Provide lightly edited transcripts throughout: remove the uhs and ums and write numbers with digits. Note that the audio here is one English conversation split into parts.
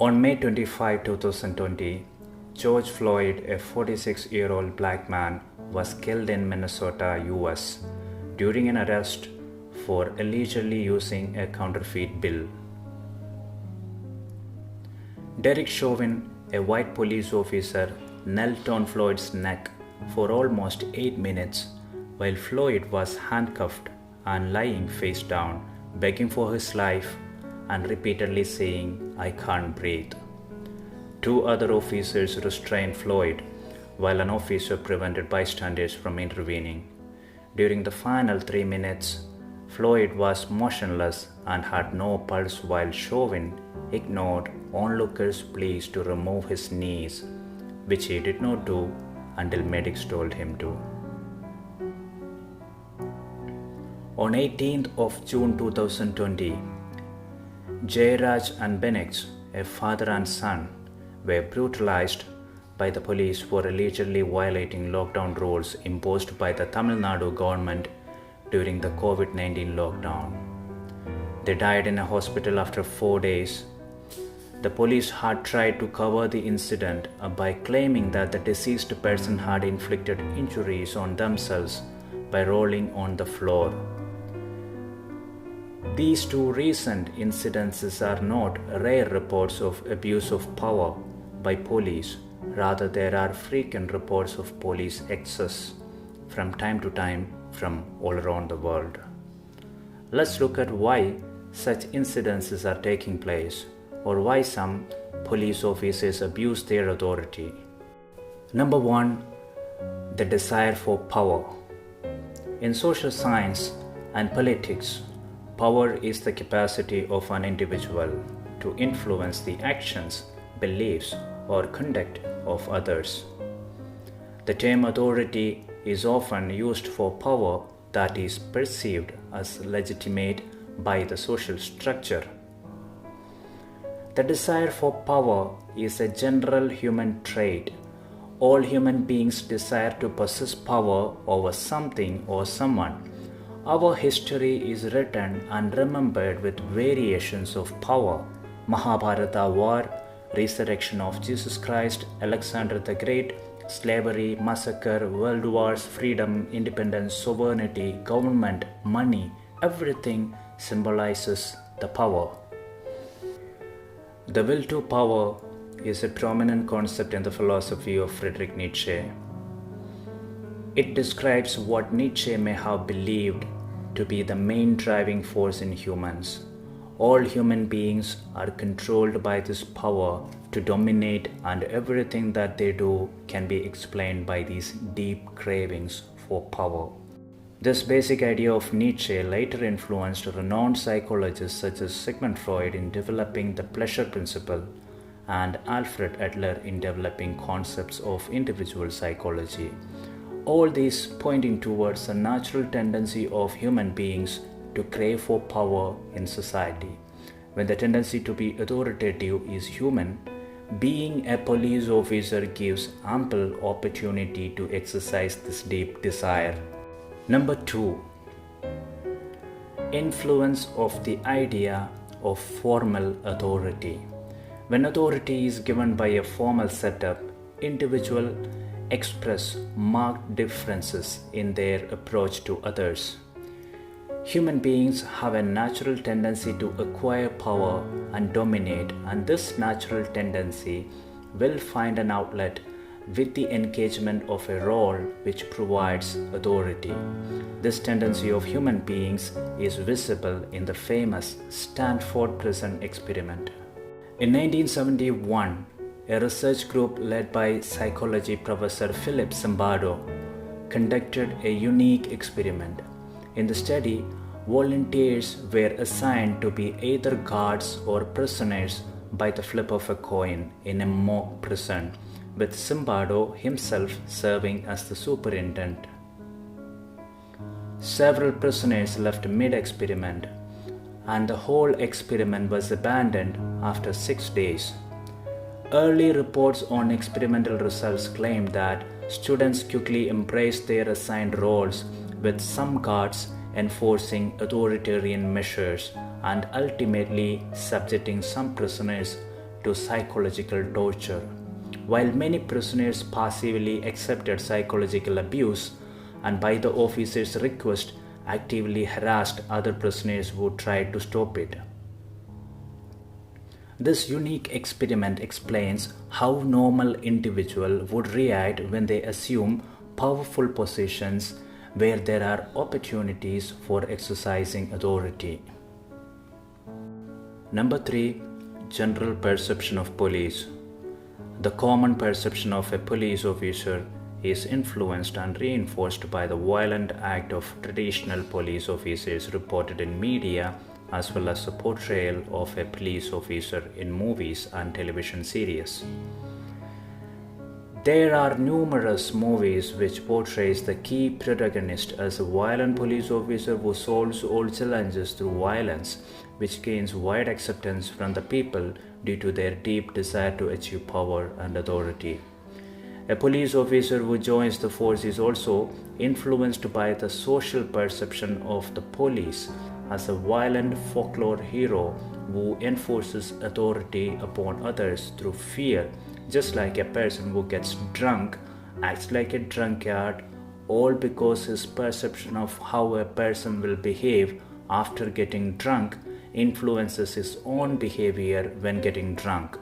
On May 25, 2020, George Floyd, a 46-year-old black man, was killed in Minnesota, US, during an arrest for allegedly using a counterfeit bill. Derek Chauvin, a white police officer, knelt on Floyd's neck for almost 8 minutes while Floyd was handcuffed and lying face down, begging for his life and repeatedly saying, "I can't breathe." 2 other officers restrained Floyd, while an officer prevented bystanders from intervening. During the final 3 minutes, Floyd was motionless and had no pulse, while Chauvin ignored onlookers' pleas to remove his knees, which he did not do until medics told him to. On 18th of June 2020, Jayraj and Benix, a father and son, were brutalized by the police for allegedly violating lockdown rules imposed by the Tamil Nadu government during the COVID-19 lockdown. They died in a hospital after 4 days. The police had tried to cover the incident by claiming that the deceased person had inflicted injuries on themselves by rolling on the floor. These 2 recent incidences are not rare reports of abuse of power by police. Rather, there are frequent reports of police excess from time to time from all around the world. Let's look at why such incidences are taking place, or why some police officers abuse their authority. Number 1, the desire for power. In social science and politics, power is the capacity of an individual to influence the actions, beliefs, or conduct of others. The term authority is often used for power that is perceived as legitimate by the social structure. The desire for power is a general human trait. All human beings desire to possess power over something or someone. Our history is written and remembered with variations of power. Mahabharata war, resurrection of Jesus Christ, Alexander the Great, slavery, massacre, world wars, freedom, independence, sovereignty, government, money, everything symbolizes the power. The will to power is a prominent concept in the philosophy of Friedrich Nietzsche. It describes what Nietzsche may have believed to be the main driving force in humans. All human beings are controlled by this power to dominate, and everything that they do can be explained by these deep cravings for power. This basic idea of Nietzsche later influenced renowned psychologists such as Sigmund Freud in developing the pleasure principle and Alfred Adler in developing concepts of individual psychology. All these pointing towards a natural tendency of human beings to crave for power in society. When the tendency to be authoritative is human, being a police officer gives ample opportunity to exercise this deep desire. Number 2, influence of the idea of formal authority. When authority is given by a formal setup, individuals express marked differences in their approach to others. Human beings have a natural tendency to acquire power and dominate, and this natural tendency will find an outlet with the engagement of a role which provides authority. This tendency of human beings is visible in the famous Stanford Prison experiment. In 1971, a research group led by psychology professor Philip Zimbardo conducted a unique experiment. In the study, volunteers were assigned to be either guards or prisoners by the flip of a coin in a mock prison, with Zimbardo himself serving as the superintendent. Several prisoners left mid-experiment, and the whole experiment was abandoned after 6 days. Early reports on experimental results claimed that students quickly embraced their assigned roles, with some guards enforcing authoritarian measures and ultimately subjecting some prisoners to psychological torture. While many prisoners passively accepted psychological abuse and by the officer's request actively harassed other prisoners who tried to stop it. This unique experiment explains how normal individuals would react when they assume powerful positions where there are opportunities for exercising authority. Number 3. General perception of police. The common perception of a police officer is influenced and reinforced by the violent act of traditional police officers reported in media, as well as the portrayal of a police officer in movies and television series. There are numerous movies which portrays the key protagonist as a violent police officer who solves all challenges through violence, which gains wide acceptance from the people due to their deep desire to achieve power and authority. A police officer who joins the force is also influenced by the social perception of the police as a violent folklore hero who enforces authority upon others through fear, just like a person who gets drunk acts like a drunkard, all because his perception of how a person will behave after getting drunk influences his own behavior when getting drunk.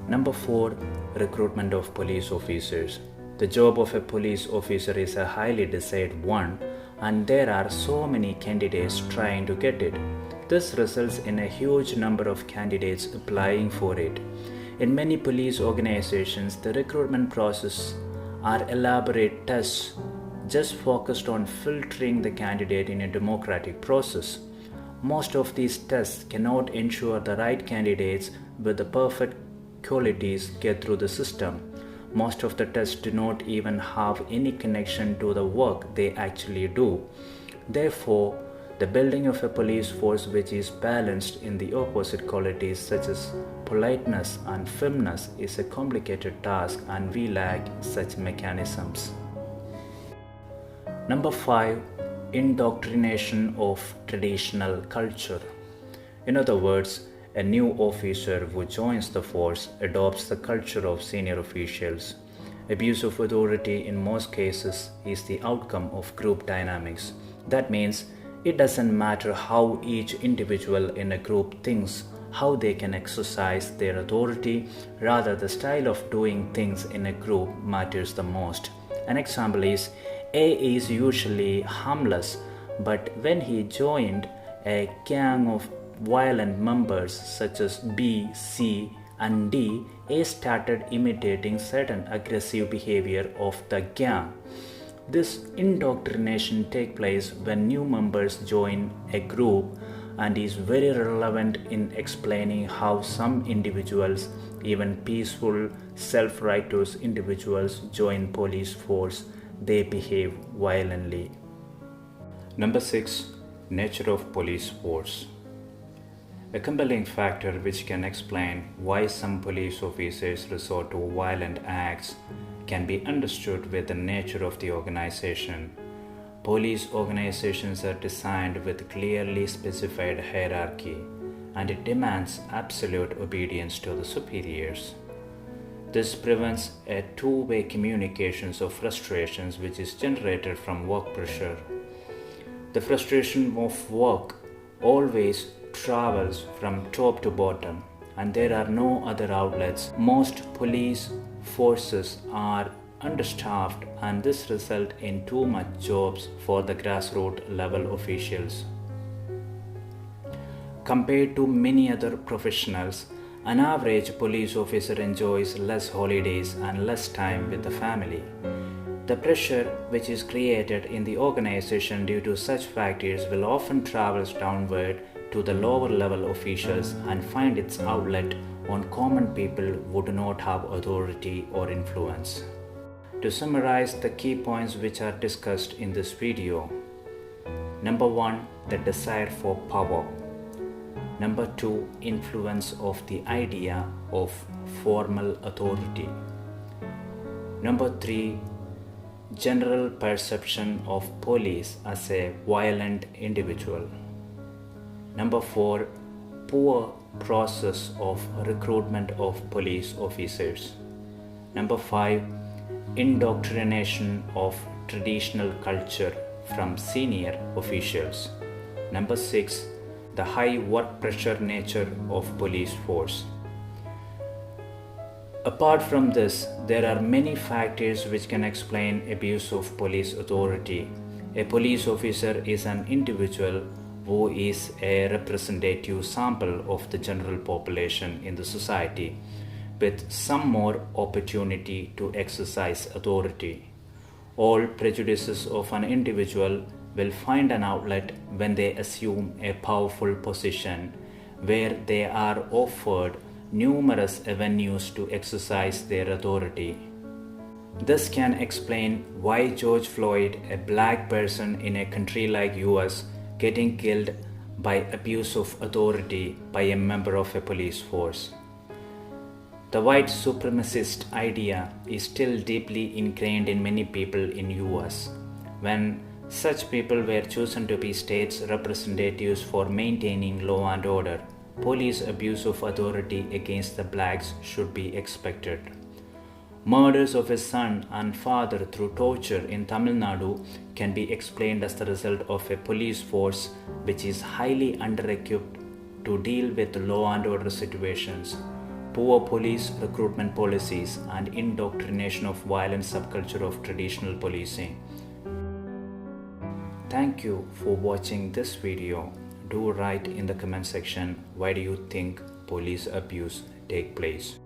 Number 4. Recruitment of police officers. The job of a police officer is a highly desired one, and there are so many candidates trying to get it. This results in a huge number of candidates applying for it. In many police organizations, the recruitment process are elaborate tests just focused on filtering the candidate in a democratic process. Most of these tests cannot ensure the right candidates with the perfect qualities get through the system. Most of the tests do not even have any connection to the work they actually do. Therefore, the building of a police force which is balanced in the opposite qualities such as politeness and firmness is a complicated task, and we lack such mechanisms. Number 5. Indoctrination of traditional culture. In other words, a new officer who joins the force adopts the culture of senior officials. Abuse of authority in most cases is the outcome of group dynamics. That means it doesn't matter how each individual in a group thinks how they can exercise their authority, rather the style of doing things in a group matters the most. An example is A is usually harmless, but when he joined a gang of violent members such as B, C, and D, A started imitating certain aggressive behavior of the gang. This indoctrination takes place when new members join a group and is very relevant in explaining how some individuals, even peaceful, self-righteous individuals, join police force. They behave violently. Number 6. Nature of police force. A compelling factor which can explain why some police officers resort to violent acts can be understood with the nature of the organization. Police organizations are designed with clearly specified hierarchy, and it demands absolute obedience to the superiors. This prevents a two-way communications of frustrations which is generated from work pressure. The frustration of work always travels from top to bottom, and there are no other outlets. Most police forces are understaffed, and this results in too much jobs for the grassroots level officials. Compared to many other professionals, an average police officer enjoys less holidays and less time with the family. The pressure which is created in the organization due to such factors will often travel downward to the lower level officials and find its outlet on common people who do not have authority or influence. To summarize the key points which are discussed in this video: Number 1. The desire for power. Number 2. Influence of the idea of formal authority. Number 3. General perception of police as a violent individual. Number 4. poor process of recruitment of police officers. Number 5, indoctrination of traditional culture from senior officials. Number 6, the high work pressure nature of police force. Apart from this, there are many factors which can explain abuse of police authority. A police officer is an individual who is a representative sample of the general population in the society, with some more opportunity to exercise authority. All prejudices of an individual will find an outlet when they assume a powerful position where they are offered numerous avenues to exercise their authority. This can explain why George Floyd, a black person in a country like US, getting killed by abuse of authority by a member of a police force. The white supremacist idea is still deeply ingrained in many people in US. When such people were chosen to be states' representatives for maintaining law and order, police abuse of authority against the blacks should be expected. Murders of his son and father through torture in Tamil Nadu can be explained as the result of a police force which is highly under-equipped to deal with law and order situations, poor police recruitment policies, and indoctrination of violent subculture of traditional policing. Thank you for watching this video. Do write in the comment section, why do you think police abuse take place?